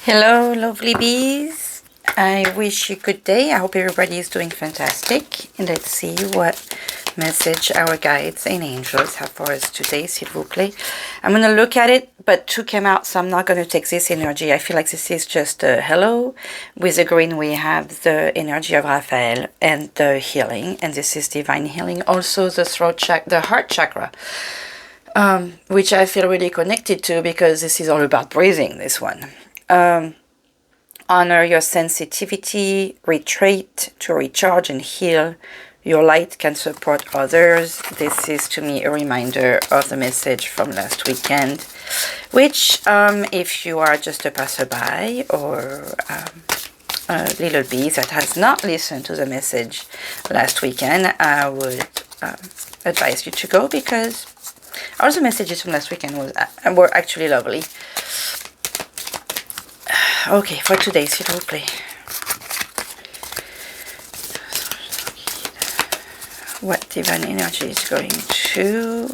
Hello, lovely bees. I wish you good day. I hope everybody is doing fantastic. And let's see what message our guides and angels have for us today, s'il vous plaît. I'm going to look at it, but two came out, so I'm not going to take this energy. I feel like this is just a hello. With the green, we have the energy of Raphael and the healing, and this is divine healing. Also, the throat chakra, the heart chakra. Which I feel really connected to because this is all about breathing, this one. Honor your sensitivity, retreat to recharge and heal. Your light can support others. This is to me a reminder of the message from last weekend, which if you are just a passerby or a little bee that has not listened to the message last weekend, I would advise you to go because all the messages from last weekend were actually lovely. Okay, for today, s'il vous plaît. What divine energy is going to...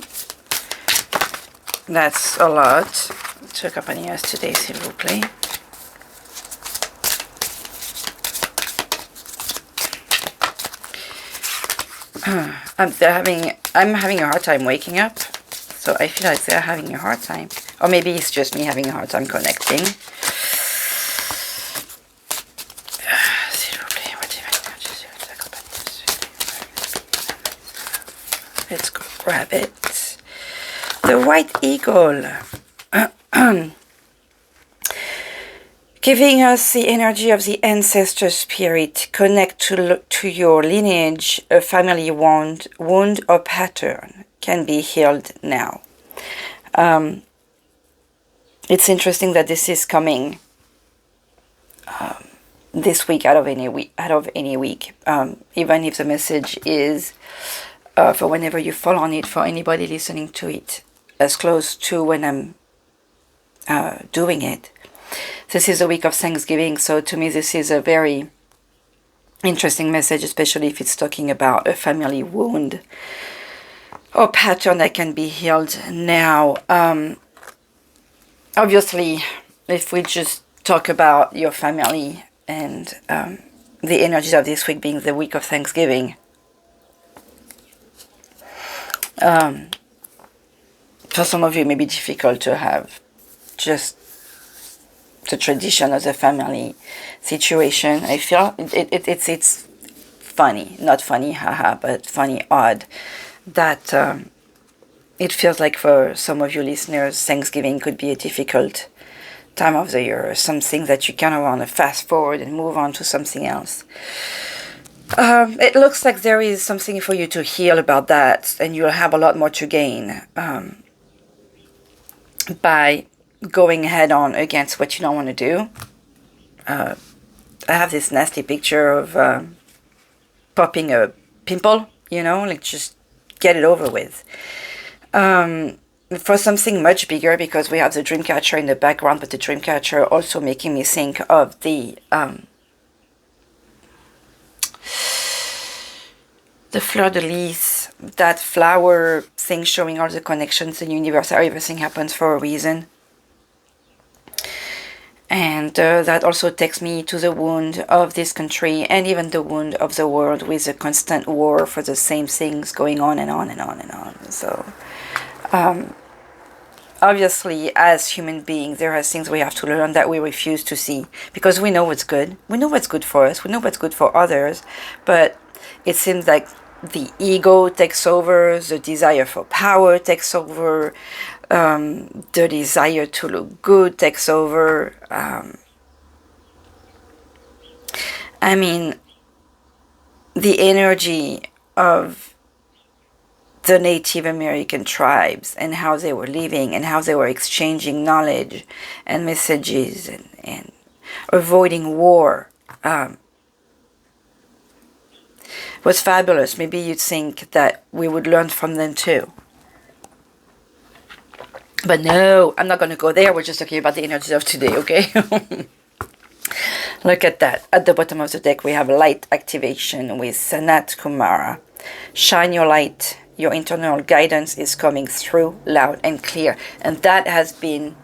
That's a lot to accompany us today, s'il vous plaît. I'm having a hard time waking up, so I feel like they're having a hard time. Or maybe it's just me having a hard time connecting. Let's go grab it. The White Eagle. Giving us the energy of the ancestor spirit. Connect to your lineage. A family wound or pattern can be healed now. It's interesting that this is coming this week out of any week. Even if the message is for whenever you fall on it, for anybody listening to it, as close to when I'm doing it. This is a week of Thanksgiving, so to me this is a very interesting message, especially if it's talking about a family wound or pattern that can be healed now. Obviously, if we just talk about your family and the energies of this week being the week of Thanksgiving, for some of you it may be difficult to have just the tradition of the family situation. I feel it's funny, not funny, haha, but funny, odd, that it feels like for some of you listeners, Thanksgiving could be a difficult time of the year, something that you kind of want to fast forward and move on to something else. It looks like there is something for you to heal about that, and you'll have a lot more to gain by going head on against what you don't want to do. I have this nasty picture of popping a pimple, like just get it over with. For something much bigger, because we have the Dreamcatcher in the background, but the Dreamcatcher also making me think of the fleur de lis, that flower thing showing all the connections in the universe, how everything happens for a reason. And that also takes me to the wound of this country and even the wound of the world, with a constant war for the same things going on and on and on and on. So obviously, as human beings, there are things we have to learn that we refuse to see, because we know what's good. We know what's good for us. We know what's good for others. But it seems like the ego takes over, the desire for power takes over, the desire to look good takes over. I mean, the energy of the Native American tribes and how they were living and how they were exchanging knowledge and messages and avoiding war was fabulous. Maybe you'd think that we would learn from them too. But no, I'm not going to go there. We're just talking about the energies of today, okay? Look at that. At the bottom of the deck, we have light activation with Sanat Kumara. Shine your light. Your internal guidance is coming through loud and clear. And that has been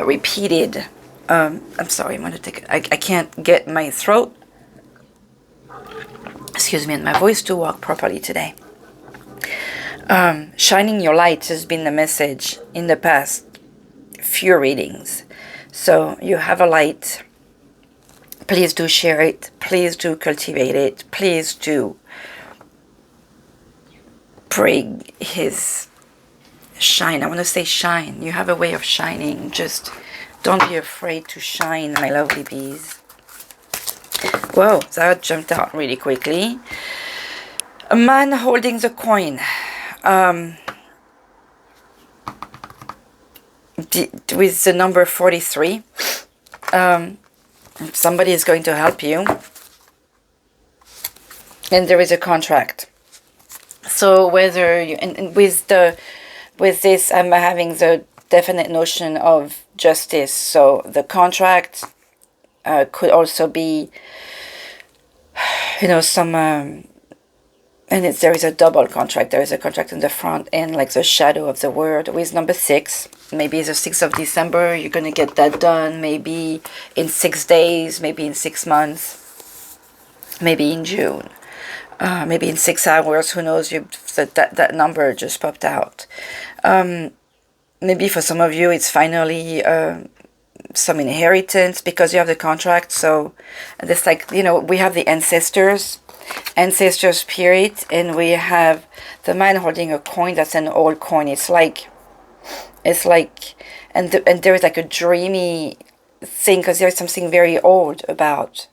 repeated I'm sorry, I'm going to take, I can't get my throat, excuse me, and my voice to work properly today. Shining your light has been the message in the past few readings. So you have a light. Please do share it. Please do cultivate it. Please do bring his shine. I want to say shine. You have a way of shining. Just don't be afraid to shine, my lovely bees. Whoa, that jumped out really quickly. A man holding the coin. With the number 43. Somebody is going to help you. And there is a contract. So whether you, and with this, I'm having the definite notion of justice. So the contract could also be, you know, some, and there is a double contract. There is a contract in the front and like the shadow of the word with number 6. Maybe the 6th of December, you're going to get that done. Maybe in 6 days, maybe in 6 months, maybe in June. Maybe in 6 hours, who knows, that number just popped out. Maybe for some of you, it's finally some inheritance because you have the contract. So it's like, you know, we have the ancestor spirit, and we have the man holding a coin that's an old coin. It's like, and there is like a dreamy thing because there's something very old about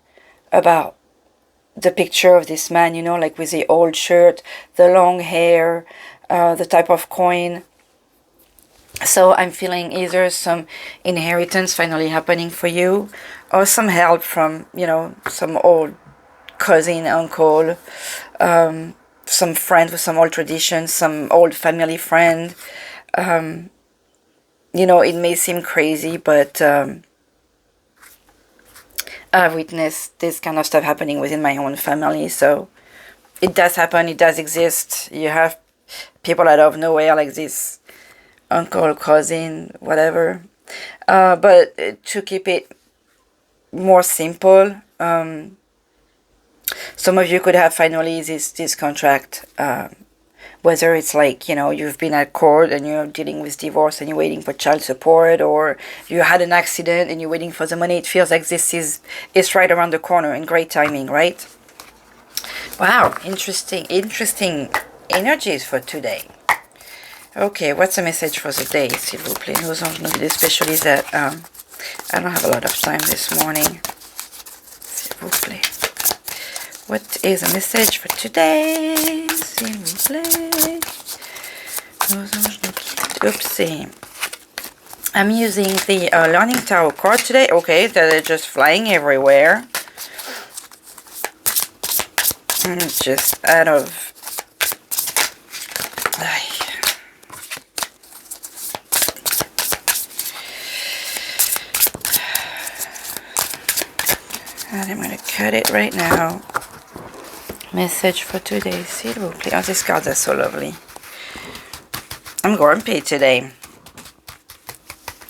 the picture of this man, you know, like with the old shirt, the long hair, the type of coin. So I'm feeling either some inheritance finally happening for you, or some help from, you know, some old cousin, uncle, some friend with some old tradition, some old family friend. You know, it may seem crazy, but I've witnessed this kind of stuff happening within my own family. So it does happen. It does exist. You have people out of nowhere like this uncle, cousin, whatever. But to keep it more simple, some of you could have finally this contract. Whether it's like, you know, you've been at court and you're dealing with divorce and you're waiting for child support, or you had an accident and you're waiting for the money. It feels like this is right around the corner and great timing, right? Wow, interesting energies for today. Okay, what's the message for the day, s'il vous plaît? Especially that I don't have a lot of time this morning. S'il vous plaît. What is a message for today? S'il vous plaît. Oopsie. I'm using the Learning Tarot card today. Okay, that are just flying everywhere. Just out of... And I'm going to cut it right now. Message for today, s'il vous plaît. Oh, these cards are so lovely. I'm grumpy today.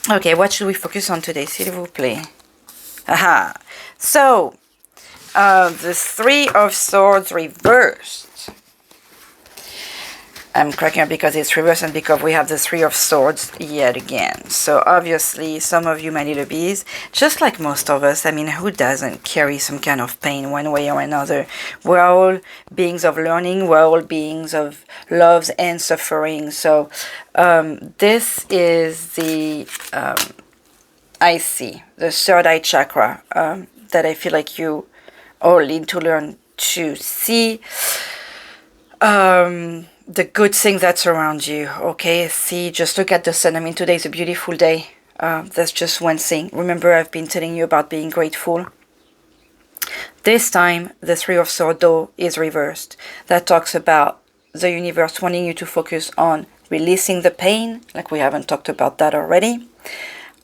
Okay, what should we focus on today, s'il vous plaît? Aha. So, the 3 of Swords reversed. I'm cracking up because it's reversed and because we have the 3 of Swords yet again. So obviously, some of you, my little bees, just like most of us, I mean, who doesn't carry some kind of pain one way or another? We're all beings of learning. We're all beings of loves and suffering. So this is the, I see, the third eye chakra that I feel like you all need to learn to see. The good thing that's around you, okay? See, just look at the sun. I mean, today is a beautiful day. That's just one thing. Remember, I've been telling you about being grateful. This time, the 3 of Swords, though, is reversed. That talks about the universe wanting you to focus on releasing the pain, like we haven't talked about that already.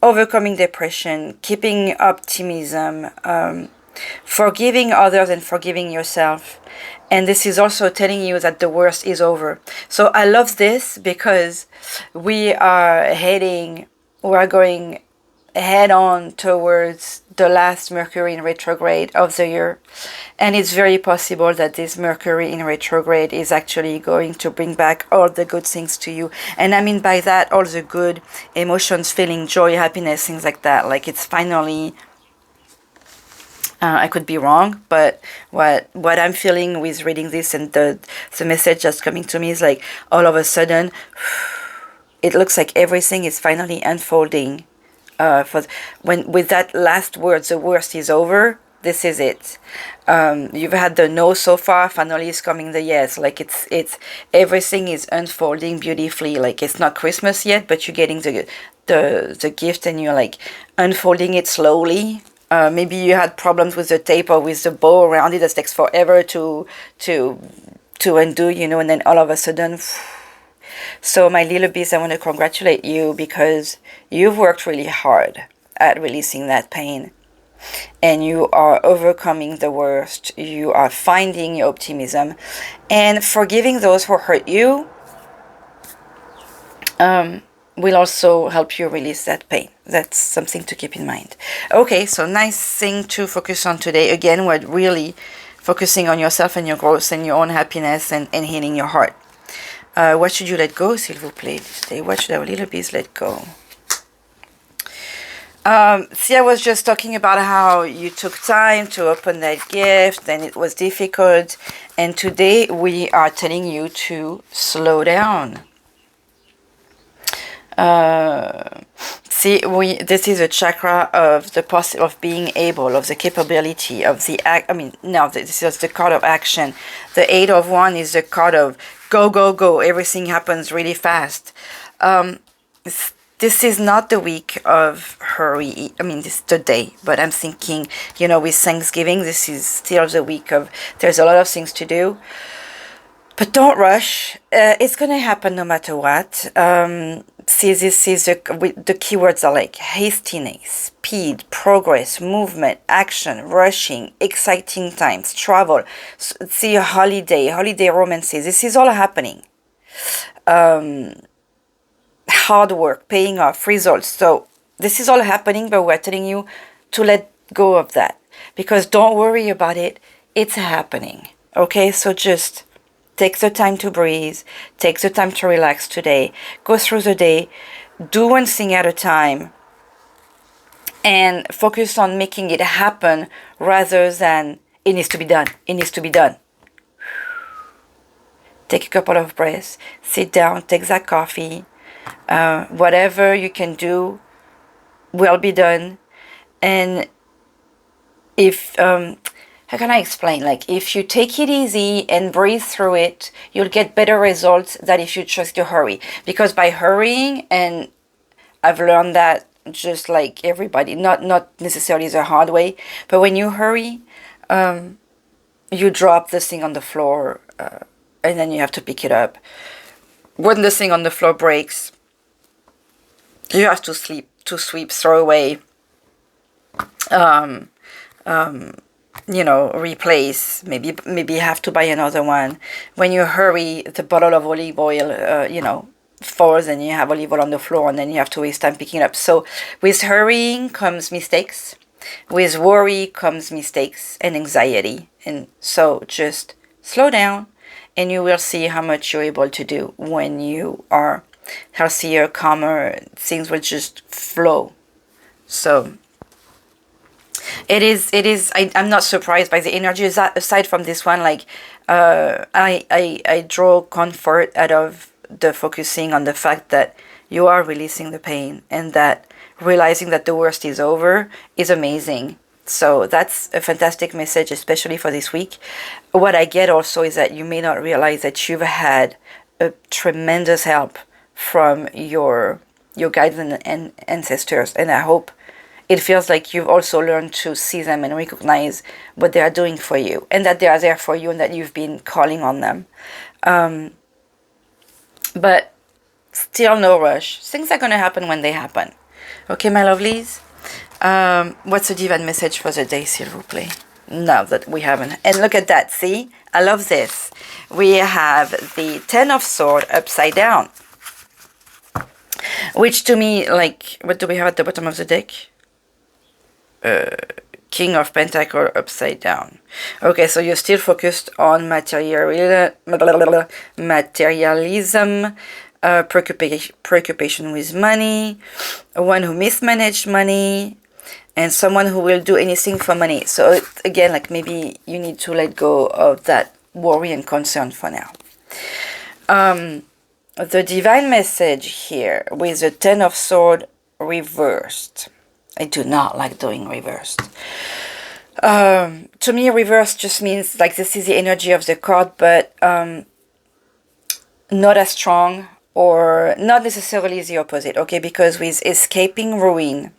Overcoming depression, keeping optimism, forgiving others and forgiving yourself. And this is also telling you that the worst is over. So I love this because we are going head on towards the last Mercury in retrograde of the year. And it's very possible that this Mercury in retrograde is actually going to bring back all the good things to you. And I mean by that, all the good emotions, feeling, joy, happiness, things like that. Like it's finally... I could be wrong, but what I'm feeling with reading this and the message that's coming to me is like all of a sudden, it looks like everything is finally unfolding. With that last word, the worst is over. This is it. You've had the no so far. Finally, is coming the yes. Like it's everything is unfolding beautifully. Like it's not Christmas yet, but you're getting the gift and you're like unfolding it slowly. Maybe you had problems with the tape or with the bow around it that takes forever to undo, you know, and then all of a sudden. So my little bees, I want to congratulate you because you've worked really hard at releasing that pain. And you are overcoming the worst. You are finding your optimism and forgiving those who hurt you. Will also help you release that pain. That's something to keep in mind. Okay, so nice thing to focus on today. Again, we're really focusing on yourself and your growth and your own happiness and healing your heart. What should you let go, s'il vous plaît, today? What should our little bees let go? See, I was just talking about how you took time to open that gift and it was difficult. And today we are telling you to slow down. See, this is a chakra of of being able, of the capability, of the act. I mean, no, this is the card of action. The 8 of Wands is the card of go, go, go. Everything happens really fast. This is not the week of hurry. I mean, this is the day, but I'm thinking, you know, with Thanksgiving, this is still the week of, there's a lot of things to do. But don't rush. It's going to happen no matter what. See, this is the keywords are like hastiness, speed, progress, movement, action, rushing, exciting times, travel. See, a holiday romances. This is all happening. Hard work, paying off, results. So this is all happening, but we're telling you to let go of that. Because don't worry about it. It's happening. Okay, so just... take the time to breathe. Take the time to relax today. Go through the day. Do one thing at a time. And focus on making it happen rather than it needs to be done. It needs to be done. Take a couple of breaths. Sit down. Take that coffee. Whatever you can do will be done. And if... how can I explain? Like, if you take it easy and breathe through it, you'll get better results than if you just to hurry. Because by hurrying, and I've learned that just like everybody, not necessarily the hard way, but when you hurry, you drop the thing on the floor, and then you have to pick it up. When the thing on the floor breaks, you have to sweep, throw away, you know, replace, maybe you have to buy another one. When you hurry, the bottle of olive oil, you know, falls and you have olive oil on the floor and then you have to waste time picking it up. So with hurrying comes mistakes. With worry comes mistakes and anxiety. And so just slow down and you will see how much you're able to do when you are healthier, calmer. Things will just flow. So... I'm not surprised by the energy. Aside from this one, like I draw comfort out of the focusing on the fact that you are releasing the pain and that realizing that the worst is over is amazing. So that's a fantastic message, especially for this week. What I get also is that you may not realize that you've had a tremendous help from your guides and ancestors, and I hope it feels like you've also learned to see them and recognize what they are doing for you and that they are there for you and that you've been calling on them. But still no rush. Things are going to happen when they happen. Okay, my lovelies? What's the divine message for the day, s'il vous plaît? Now that we haven't. And look at that. See? I love this. We have the 10 of Swords upside down. Which to me, like, what do we have at the bottom of the deck? King of Pentacle upside down. Okay, so you're still focused on materialism, preoccupation with money, one who mismanaged money, and someone who will do anything for money. So again, like maybe you need to let go of that worry and concern for now. The divine message here with the Ten of Swords reversed. I do not like doing reversed. To me, reverse just means like this is the energy of the card, but not as strong or not necessarily the opposite, okay? Because with escaping ruin,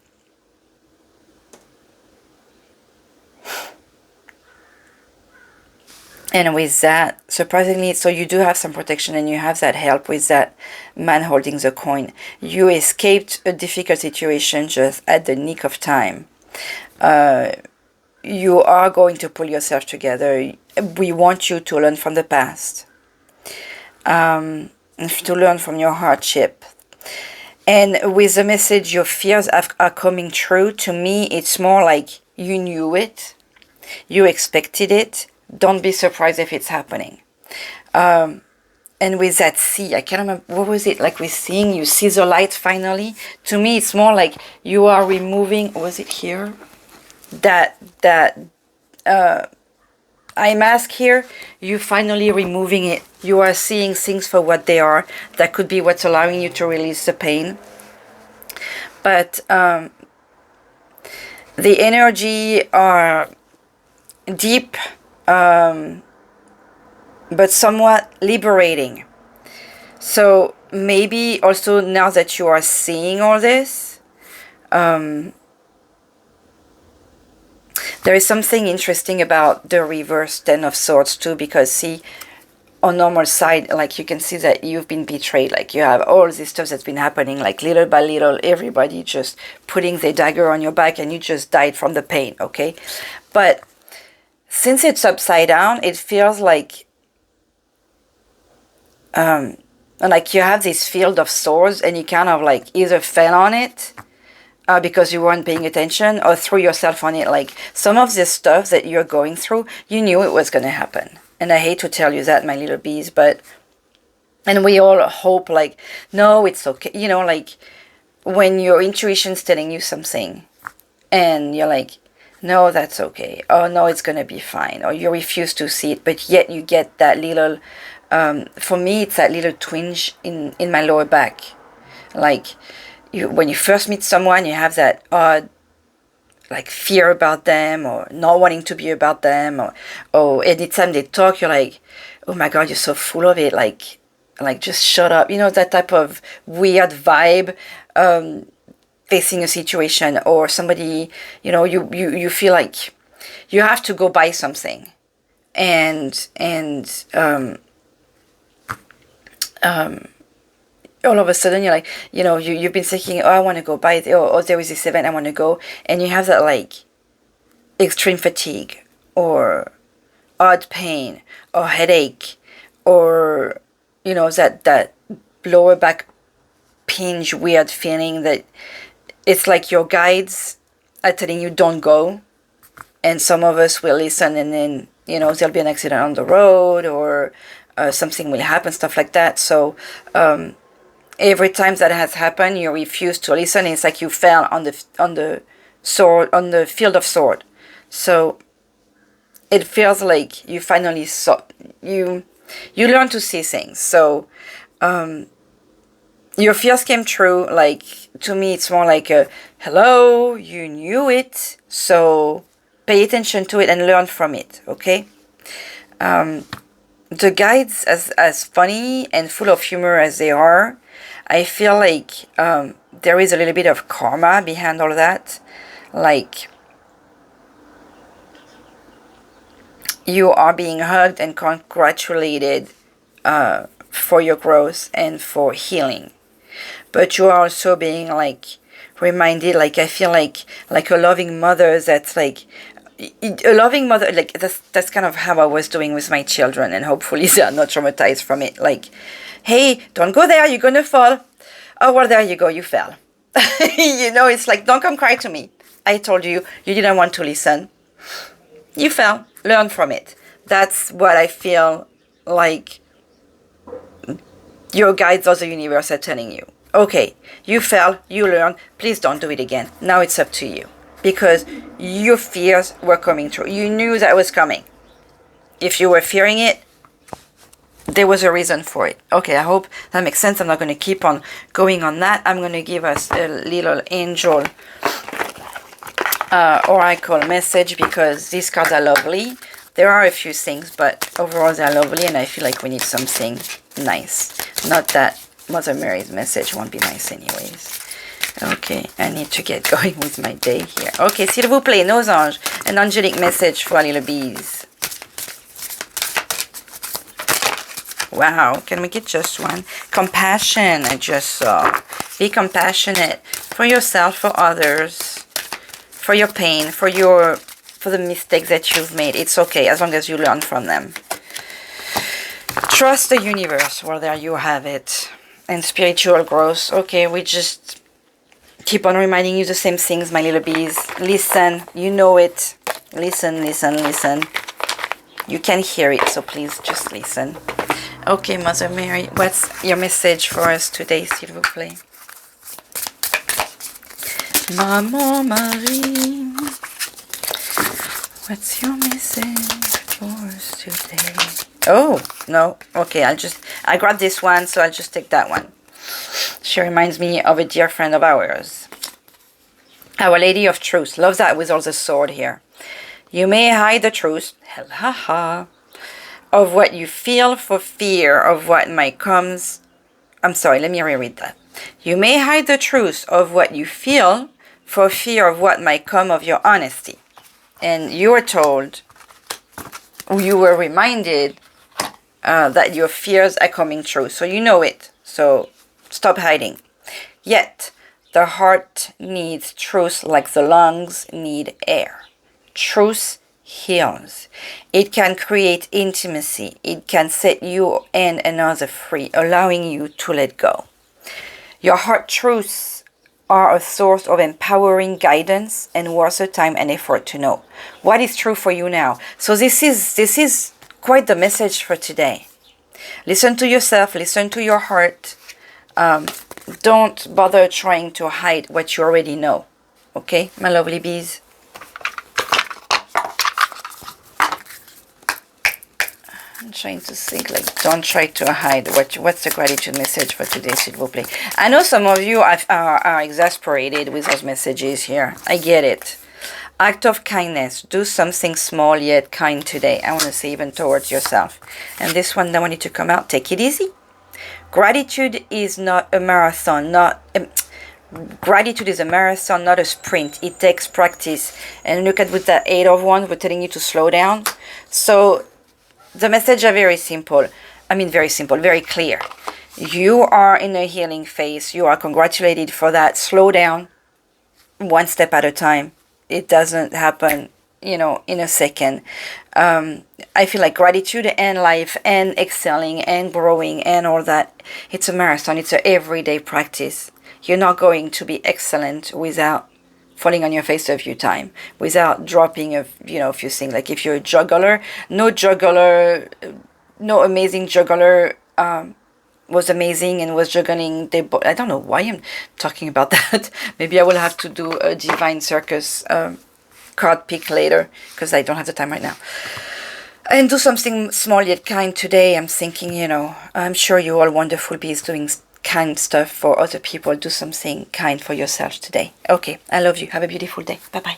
and with that, surprisingly, so you do have some protection and you have that help with that man holding the coin. You escaped a difficult situation just at the nick of time. You are going to pull yourself together. We want you to learn from the past. To learn from your hardship. And with the message, your fears are coming true. To me, it's more like you knew it. You expected it. Don't be surprised if it's happening. And with that sea, I can't remember, what was it? Like with seeing, you see the light finally. To me, it's more like you are removing, was it here? That eye mask here, you finally removing it. You are seeing things for what they are. That could be what's allowing you to release the pain. But the energy are deep, but somewhat liberating. So maybe also now that you are seeing all this, there is something interesting about the reverse Ten of Swords too, because see, on normal side, like you can see that you've been betrayed, like you have all this stuff that's been happening, like little by little, everybody just putting their dagger on your back and you just died from the pain, okay? But since it's upside down, it feels like you have this field of swords and you kind of like either fell on it because you weren't paying attention or threw yourself on it. Like some of this stuff that you're going through, you knew it was going to happen. And I hate to tell you that, my little bees, but, and we all hope like, no, it's okay. You know, like when your intuition's telling you something and you're like, no, that's okay. Oh, no, it's going to be fine. Or you refuse to see it, but yet you get that little, for me, it's that little twinge in my lower back. Like, when you first meet someone, you have that odd, like, fear about them or not wanting to be about them. Or anytime they talk, you're like, oh my God, you're so full of it. Like just shut up. You know, that type of weird vibe. Facing a situation or somebody, you know, you feel like you have to go buy something and all of a sudden you're like, you know, you've been thinking, oh, I want to go buy it, or there is this event I want to go, and you have that like extreme fatigue or odd pain or headache or, you know, that lower back pinch weird feeling that it's like your guides are telling you don't go, and some of us will listen and then, you know, there'll be an accident on the road or something will happen, stuff like that. So every time that has happened, you refuse to listen. It's like you fell on the field of sword. So it feels like you finally saw, you learn to see things. So your fears came true. Like, to me, it's more like a, hello, you knew it, so pay attention to it and learn from it, okay? The guides, as funny and full of humor as they are, I feel like there is a little bit of karma behind all that. Like, you are being hugged and congratulated for your growth and for healing. But you are also being like reminded, like I feel like a loving mother that's like a loving mother, like that's kind of how I was doing with my children, and hopefully they are not traumatized from it. Like, hey, don't go there, you're gonna fall. Oh, well, there you go. You fell. You know, it's like, don't come cry to me. I told you, you didn't want to listen. You fell. Learn from it. That's what I feel like your guides or the universe are telling you. Okay, you fell, you learn, please don't do it again. Now it's up to you. Because your fears were coming true. You knew that was coming. If you were fearing it, there was a reason for it. Okay, I hope that makes sense. I'm not going to keep on going on that. I'm going to give us a little angel oracle message because these cards are lovely. There are a few things, but overall they're lovely, and I feel like we need something nice. Not that Mother Mary's message won't be nice anyways. Okay, I need to get going with my day here. Okay, s'il vous plaît, nos anges, an angelic message for our little bees. Wow, can we get just one? Compassion, I just saw. Be compassionate for yourself, for others, for your pain, for the mistakes that you've made. It's okay, as long as you learn from them. Trust the universe. Well, there you have it. And spiritual growth. Okay, we just keep on reminding you the same things, my little bees. Listen, you know it. Listen, listen, listen. You can hear it, so please just listen. Okay, Mother Mary, what's your message for us today, s'il vous plaît? Maman Marie, what's your message for us today? Oh, no. Okay, I grabbed this one, so I'll just take that one. She reminds me of a dear friend of ours. Our Lady of Truth. Love that with all the sword here. You may hide the truth. Ha ha. Of what you feel for fear of what might comes. I'm sorry, let me reread that. You may hide the truth of what you feel for fear of what might come of your honesty. And you were told, you were reminded that your fears are coming true. So you know it. So stop hiding. Yet, the heart needs truth like the lungs need air. Truth heals. It can create intimacy. It can set you and another free, allowing you to let go. Your heart truths are a source of empowering guidance and worth the time and effort to know what is true for you now. So this is quite the message for today. Listen to yourself. Listen to your heart. Don't bother trying to hide what you already know. Okay, my lovely bees? I'm trying to think, like, don't try to hide. What's the gratitude message for today, s'il vous plaît? I know some of you are exasperated with those messages here. I get it. Act of kindness. Do something small yet kind today. I want to say even towards yourself. And this one, I want you to come out. Take it easy. Gratitude is not a marathon. Gratitude is a marathon, not a sprint. It takes practice. And look at with that 8 of Wands, we're telling you to slow down. So the message are very simple. I mean, very simple, very clear. You are in a healing phase. You are congratulated for that. Slow down, one step at a time. It doesn't happen, in a second. I feel like gratitude and life and excelling and growing and all that, it's a marathon. It's an everyday practice. You're not going to be excellent without falling on your face a few times, without dropping a few things. Like if you're a juggler, no amazing juggler was amazing and was juggling. I don't know why I'm talking about that. Maybe I will have to do a Divine Circus card pick later because I don't have the time right now. And do something small yet kind today. I'm thinking, I'm sure you're all wonderful bees doing kind stuff for other people. Do something kind for yourself today. Okay, I love you. Have a beautiful day. Bye-bye.